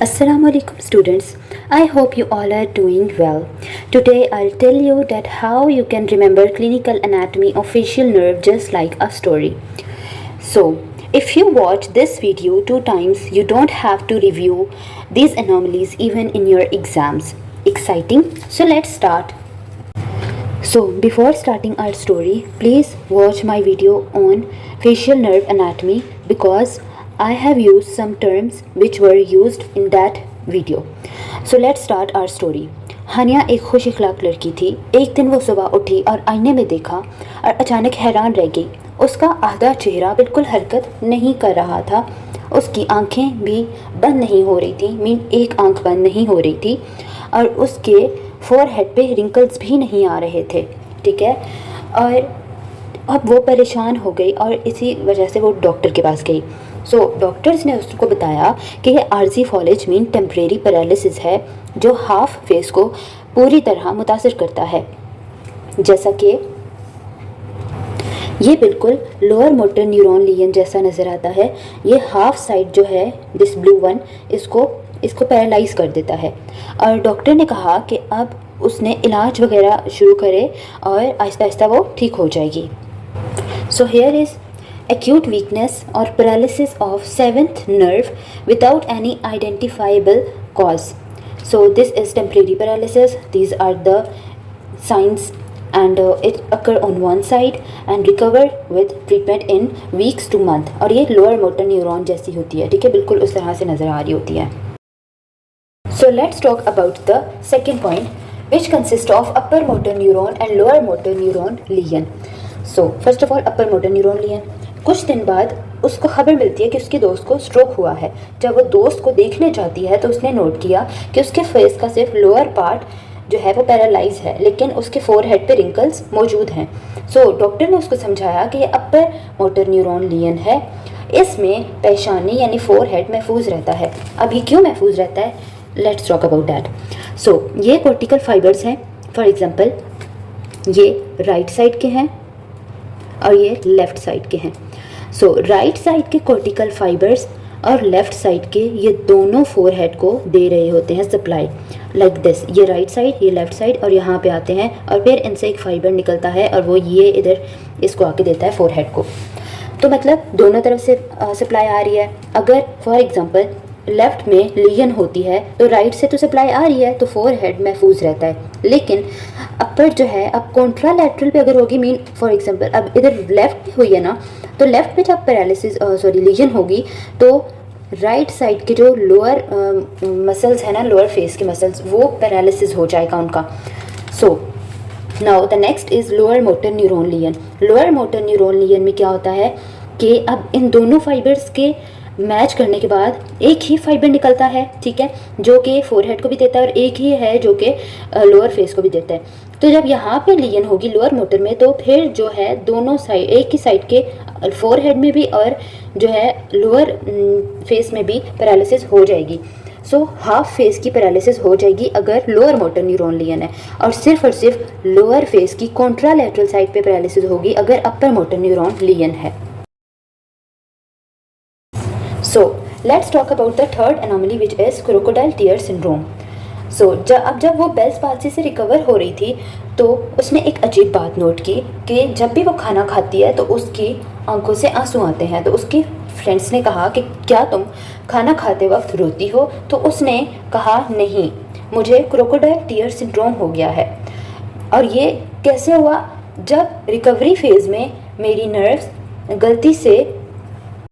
Assalamualaikum students. I hope you all are doing well. Today I'll tell you that how you can remember clinical anatomy of facial nerve just like a story. So, if you watch this video 2 times, you don't have to review these anomalies even in your exams. Exciting? So let's start. So, before starting our story, please watch my video on facial nerve anatomy because I have used some terms which were used in that video. So let's start our story. हानिया एक खुश इखलाक लड़की थी। एक दिन वो सुबह उठी और आईने में देखा और अचानक हैरान रह गई। उसका आधा चेहरा बिल्कुल हरकत नहीं कर रहा था। उसकी आंखें भी बंद नहीं हो रही थी, एक आंख बंद नहीं हो रही थी और उसके फोरहेड पे रिंकल्स भी नहीं आ रहे थे। ठीक है, और अब वो परेशान हो गई और इसी वजह से वो डॉक्टर के पास गई। सो डॉक्टर्स ने उसको बताया कि ये आर्जी फॉलेज मीन टेम्परेरी पैरालिसिस है जो हाफ फेस को पूरी तरह मुतासर करता है। जैसा कि ये बिल्कुल लोअर मोटर न्यूरॉन लियन जैसा नज़र आता है। ये हाफ साइड जो है दिस ब्लू वन इसको पैरालाइज कर देता है। और डॉक्टर ने कहा कि अब उसने इलाज वगैरह शुरू करे और आहिस्ता आहिस्ता वो ठीक हो जाएगी। So here is acute weakness or paralysis of seventh nerve without any identifiable cause. So this is temporary paralysis. These are the signs and it occur on one side and recover with treatment in weeks to month. और ये lower motor neuron जैसी होती है। ठीक है, बिल्कुल उस तरह से नज़र आ रही होती है। So let's talk about the second point which consists of upper motor neuron and lower motor neuron lesion. So first of all upper motor neuron lesion. कुछ दिन बाद उसको खबर मिलती है कि उसके दोस्त को स्ट्रोक हुआ है। जब वो दोस्त को देखने जाती है तो उसने नोट किया कि उसके फेस का सिर्फ लोअर पार्ट जो है वो पैरालाइज है, लेकिन उसके फोरहेड पे रिंकल्स मौजूद हैं। सो डॉक्टर ने उसको समझाया कि ये अपर मोटर न्यूरॉन लियन है। इसमें पेशानी यानी फोरहेड महफूज रहता है। अब ये क्यों महफूज रहता है, लेट्स टॉक अबाउट दैट। सो ये कॉर्टिकल फाइबर्स हैं। फॉर एग्जाम्पल ये राइट साइड के हैं और ये लेफ़्ट साइड के हैं। सो राइट साइड के कॉर्टिकल फाइबर्स और लेफ़्ट साइड के ये दोनों फोरहेड को दे रहे होते हैं सप्लाई लाइक दिस। ये राइट साइड, ये लेफ़्ट साइड और यहाँ पे आते हैं और फिर इनसे एक फाइबर निकलता है और वो ये इधर इसको आके देता है फोरहेड को। तो मतलब दोनों तरफ से सप्लाई आ रही है। अगर फॉर एग्जांपल लेफ़्ट में लीजन होती है तो राइट से तो सप्लाई आ रही है तो फोरहेड महफूज रहता है, लेकिन अपर जो है अब कॉन्ट्रालैटरल पे अगर होगी मीन फॉर एग्जांपल अब इधर लेफ़्ट पे हुई है ना, तो लेफ़्ट पे जब पैरालिसिस लीजन होगी तो राइट साइड के जो लोअर मसल्स है ना, लोअर फेस के मसल्स, वो पैरालिसिस हो जाएगा उनका। So now the next is lower motor neuron lesion. Lower motor neuron lesion में क्या होता है कि अब इन दोनों फाइबर्स के मैच करने के बाद एक ही फाइबर निकलता है, ठीक है, जो कि फोरहेड को भी देता है और एक ही है जो कि लोअर फेस को भी देता है। तो जब यहाँ पे लियन होगी लोअर मोटर में तो फिर जो है दोनों साइड, एक ही साइड के फोरहेड में भी और जो है लोअर फेस में भी पैरालिसिस हो जाएगी। सो हाफ फेस की पैरालिसिस हो जाएगी अगर लोअर मोटर न्यूरॉन लियन है, और सिर्फ लोअर फेस की कॉन्ट्रालैटरल साइड पे पैरालिसिस होगी अगर अपर मोटर न्यूरॉन लियन है। So let's talk about the third anomaly which is crocodile tear syndrome. So जब वो बेल्स पाल्सी से रिकवर हो रही थी तो उसने एक अजीब बात नोट की कि जब भी वो खाना खाती है तो उसकी आंखों से आंसू आते हैं। तो उसकी फ्रेंड्स ने कहा कि क्या तुम खाना खाते वक्त रोती हो? तो उसने कहा नहीं, मुझे क्रोकोडाइल टीयर सिंड्रोम हो गया है। और ये कैसे हुआ? जब रिकवरी फेज़ में मेरी नर्व्स गलती से